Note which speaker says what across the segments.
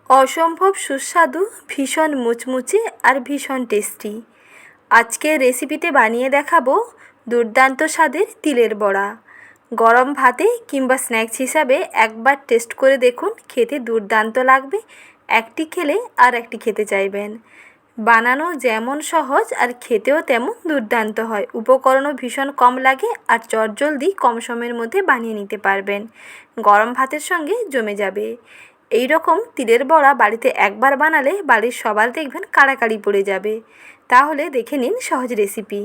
Speaker 1: অসম্ভব সুস্বাদু, ভীষণ মুচমুচে আর ভীষণ টেস্টি। আজকের রেসিপিতে বানিয়ে দেখাবো দুর্দান্ত স্বাদের তিলের বড়া। গরম ভাতে কিংবা স্ন্যাক্স হিসাবে একবার টেস্ট করে দেখুন, খেতে দুর্দান্ত লাগবে। একটি খেলে আর একটি খেতে চাইবেন। বানানো যেমন সহজ আর খেতেও তেমন দুর্দান্ত হয়। উপকরণও ভীষণ কম লাগে আর চটজলদি কম সময়ের মধ্যে বানিয়ে নিতে পারবেন। গরম ভাতের সঙ্গে জমে যাবে। এই রকম তিলের বড়া বাড়িতে একবার বানালে বাড়ির সবার দেখবেন কাড়াকাড়ি পড়ে যাবে। তাহলে দেখে নিন সহজ রেসিপি।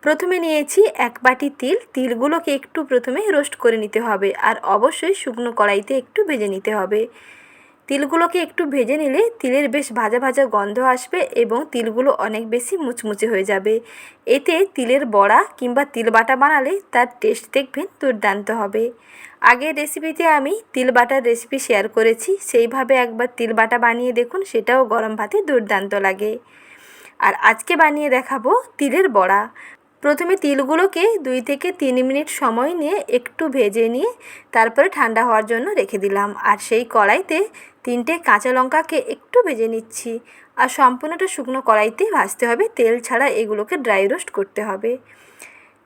Speaker 1: প্রথমে নিয়েছি 1 বাটি তিল। তিলগুলোকে একটু প্রথমে রোস্ট করে নিতে হবে আর অবশ্যই শুকনো কড়াইতে একটু ভেজে নিতে হবে। তিলগুলোকে একটু ভেজে নিলে তিলের বেশ ভাজা ভাজা গন্ধ আসবে এবং তিলগুলো অনেক বেশি মুচমুচে হয়ে যাবে। এতে তিলের বড়া কিংবা তিল বাটা বানালে তার টেস্ট দেখবেন দুর্দান্ত হবে। আগের রেসিপিতে আমি তিল বাটার রেসিপি শেয়ার করেছি, সেইভাবে একবার তিল বাটা বানিয়ে দেখুন, সেটাও গরম ভাতে দুর্দান্ত লাগে। আর আজকে বানিয়ে দেখাবো তিলের বড়া। প্রথমে তিলগুলোকে 2 থেকে 3 মিনিট সময় নিয়ে একটু ভেজে নিয়ে তারপরে ঠান্ডা হওয়ার জন্য রেখে দিলাম। আর সেই কড়াইতে 3টে কাঁচা লঙ্কাকে একটু ভেজে নিচ্ছি। আর সম্পূর্ণটা শুকনো কড়াইতেই ভাজতে হবে, তেল ছাড়া এগুলোকে ড্রাই রোস্ট করতে হবে।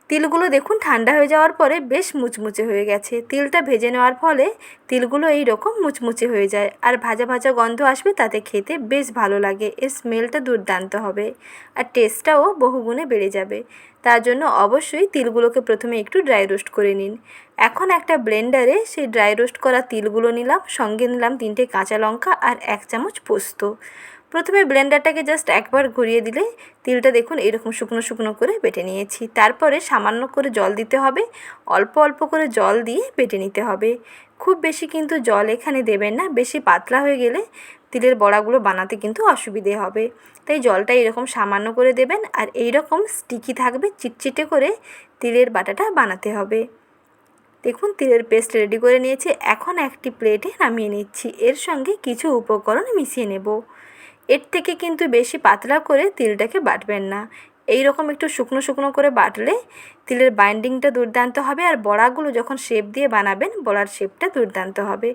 Speaker 1: তিলগুলো দেখুন ঠান্ডা হয়ে যাওয়ার পরে বেশ মুচমুচে হয়ে গেছে। তিলটা ভেজে নেওয়ার ফলে তিলগুলো এই রকম মুচমুচে হয়ে যায় আর ভাজা ভাজা গন্ধ আসবে, তাতে খেতে বেশ ভালো লাগে। এর স্মেলটা দুর্দান্ত হবে আর টেস্টটাও বহুগুণে বেড়ে যাবে। তার জন্য অবশ্যই তিলগুলোকে প্রথমে একটু ড্রাই রোস্ট করে নিন। এখন একটা ব্লেন্ডারে সেই ড্রাই রোস্ট করা তিলগুলো নিলাম, সঙ্গে নিলাম 3টে কাঁচা লঙ্কা আর 1 চামচ পোস্ত। প্রথমে ব্লেন্ডারটাকে জাস্ট একবার ঘুরিয়ে দিলে তিলটা দেখুন এরকম শুকনো শুকনো করে বেটে নিয়েছি। তারপরে সামান্য করে জল দিতে হবে, অল্প অল্প করে জল দিয়ে বেটে নিতে হবে। খুব বেশি কিন্তু জল এখানে দেবেন না, বেশি পাতলা হয়ে গেলে তিলের বড়াগুলো বানাতে কিন্তু অসুবিধে হবে। তাই জলটা এরকম সামান্য করে দেবেন আর এই রকম স্টিকি থাকবে, চিটচিটে করে তিলের বাটাটা বানাতে হবে। দেখুন তিলের পেস্ট রেডি করে নিয়েছি। এখন একটি প্লেটে নামিয়ে নিচ্ছি। এর সঙ্গে কিছু উপকরণ মিশিয়ে নেব। এর থেকে কিন্তু বেশি পাতলা করে তিলটাকে বাটবেন না। এই রকম একটু শুকনো শুকনো করে বাটলে তিলের বাইন্ডিংটা দুর্দান্ত হবে আর বড়াগুলো যখন শেপ দিয়ে বানাবেন বড়ার শেপটা দুর্দান্ত হবে।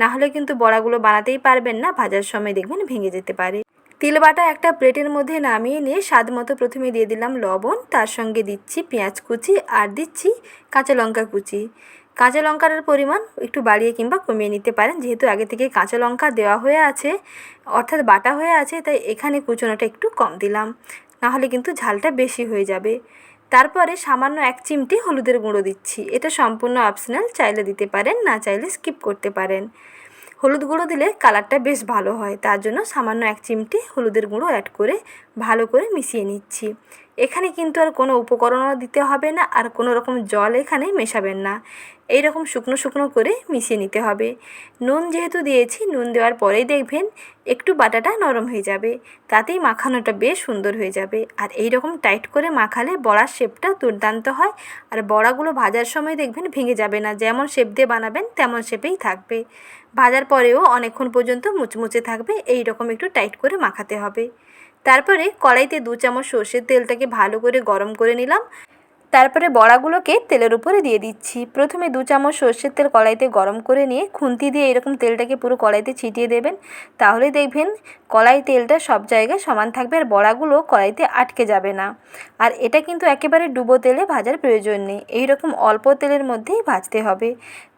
Speaker 1: না হলে কিন্তু বড়াগুলো বানাতেই পারবেন না, ভাজার সময় দেখবেন ভেঙে যেতে পারে। তিল বাটা একটা প্লেটের মধ্যে নামিয়ে নিয়ে স্বাদ মতো প্রথমে দিয়ে দিলাম লবণ, তার সঙ্গে দিচ্ছি পেঁয়াজ কুচি আর দিচ্ছি কাঁচা লঙ্কা কুচি। কাঁচা লঙ্কার পরিমাণ একটু বাড়িয়ে কিংবা কমিয়ে নিতে পারেন, যেহেতু আগে থেকে কাঁচা লঙ্কা দেওয়া হয়ে আছে অর্থাৎ বাটা হয়ে আছে, তাই এখানে কুচনোটা একটু কম দিলাম, নাহলে কিন্তু ঝালটা বেশি হয়ে যাবে। তারপরে সামান্য 1 চিমটি হলুদের গুঁড়ো দিচ্ছি। এটা সম্পূর্ণ অপশনাল, চাইলে দিতে পারেন, না চাইলে স্কিপ করতে পারেন। হলুদ গুঁড়ো দিলে কালারটা বেশ ভালো হয়, তার জন্য সামান্য 1 চিমটি হলুদের গুঁড়ো অ্যাড করে ভালো করে মিশিয়ে নিচ্ছি। এখানে কিন্তু আর কোনো উপকরণও দিতে হবে না আর কোনো রকম জল এখানে মেশাবেন না। এই রকম শুকনো শুকনো করে মিশিয়ে নিতে হবে। নুন যেহেতু দিয়েছি, নুন দেওয়ার পরেই দেখবেন একটু বাটাটা নরম হয়ে যাবে, তাতেই মাখানোটা বেশ সুন্দর হয়ে যাবে। আর এই রকম টাইট করে মাখালে বড়ার শেপটা দুর্দান্ত হয় আর বড়াগুলো ভাজার সময় দেখবেন ভেঙে যাবে না, যেমন শেপ দিয়ে বানাবেন তেমন শেপেই থাকবে। ভাজার পরেও অনেকক্ষণ পর্যন্ত মুচমুচে থাকবে। এই রকম একটু টাইট করে মাখাতে হবে। তারপরে কড়াইতে 2 চামচ সর্ষের তেলটাকে ভালো করে গরম করে নিলাম। তারপরে বড়াগুলোকে তেলের উপরে দিয়ে দিচ্ছি। প্রথমে 2 চামচ সর্ষের তেল কড়াইতে গরম করে নিয়ে খুন্তি দিয়ে এরকম তেলটাকে পুরো কড়াইতে ছিটিয়ে দেবেন। তাহলে দেখবেন কড়াই তেলটা সব জায়গায় সমান থাকবে আর বড়াগুলো কড়াইতে আটকে যাবে না। আর এটা কিন্তু একেবারে ডুবো তেলে ভাজার প্রয়োজন নেই, এই রকম অল্প তেলের মধ্যেই ভাজতে হবে,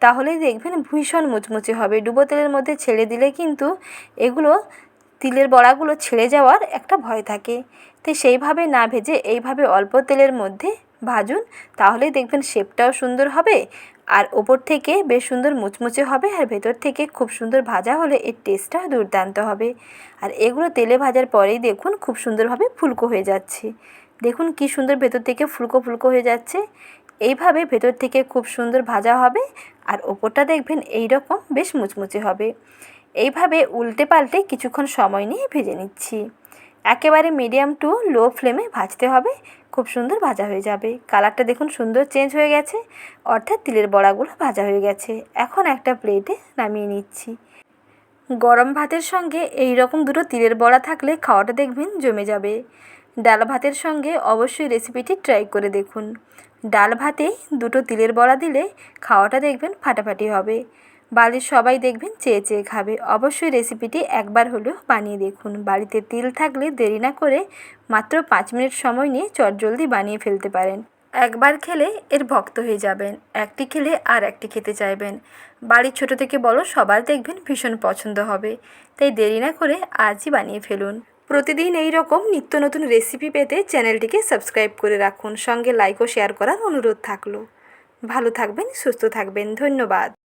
Speaker 1: তাহলেই দেখবেন ভীষণ মুচমুচে হবে। ডুবো তেলের মধ্যে ছেড়ে দিলে কিন্তু এগুলো তিলের বড়াগুলো ছেড়ে যাওয়ার একটা ভয় থাকে। তাই সেইভাবে না ভেজে এইভাবে অল্প তেলের মধ্যে ভাজুন, তাহলেই দেখবেন শেপটাও সুন্দর হবে আর ওপর থেকে বেশ সুন্দর মুচমুচে হবে আর ভেতর থেকে খুব সুন্দর ভাজা হলে এর টেস্টটাও দুর্দান্ত হবে। আর এগুলো তেলে ভাজার পরেই দেখুন খুব সুন্দরভাবে ফুলকো হয়ে যাচ্ছে। দেখুন কি সুন্দর ভেতর থেকে ফুলকো ফুলকো হয়ে যাচ্ছে। এইভাবে ভেতর থেকে খুব সুন্দর ভাজা হবে আর ওপরটা দেখবেন এই রকম বেশ মুচমুচে হবে। এইভাবে উল্টে পাল্টে কিছুক্ষণ সময় নিয়ে ভেজে নিচ্ছি। একেবারে মিডিয়াম টু লো ফ্লেমে ভাজতে হবে, খুব সুন্দর ভাজা হয়ে যাবে। কালারটা দেখুন সুন্দর চেঞ্জ হয়ে গেছে, অর্থাৎ তিলের বড়াগুলো ভাজা হয়ে গেছে। এখন একটা প্লেটে নামিয়ে নিচ্ছি। গরম ভাতের সঙ্গে এই রকম দুটো তিলের বড়া থাকলে খাওয়াটা দেখবেন জমে যাবে। ডাল ভাতের সঙ্গে অবশ্যই রেসিপিটি ট্রাই করে দেখুন। ডাল ভাতে দুটো তিলের বড়া দিলে খাওয়াটা দেখবেন ফাটাফাটি হবে। বাড়ির সবাই দেখবেন চেয়ে চেয়ে খাবে। অবশ্যই রেসিপিটি একবার হলেও বানিয়ে দেখুন। বাড়িতে তিল থাকলে দেরি না করে মাত্র 5 মিনিট সময় নিয়ে চটজলদি বানিয়ে ফেলতে পারেন। একবার খেলে এর ভক্ত হয়ে যাবেন, একটি খেলে আর একটি খেতে চাইবেন। বাড়ির ছোট থেকে বড় সবার দেখবেন ভীষণ পছন্দ হবে। তাই দেরি না করে আজই বানিয়ে ফেলুন। প্রতিদিন এই রকম নিত্য নতুন রেসিপি পেতে চ্যানেলটিকে সাবস্ক্রাইব করে রাখুন, সঙ্গে লাইক ও শেয়ার করার অনুরোধ থাকলো। ভালো থাকবেন, সুস্থ থাকবেন, ধন্যবাদ।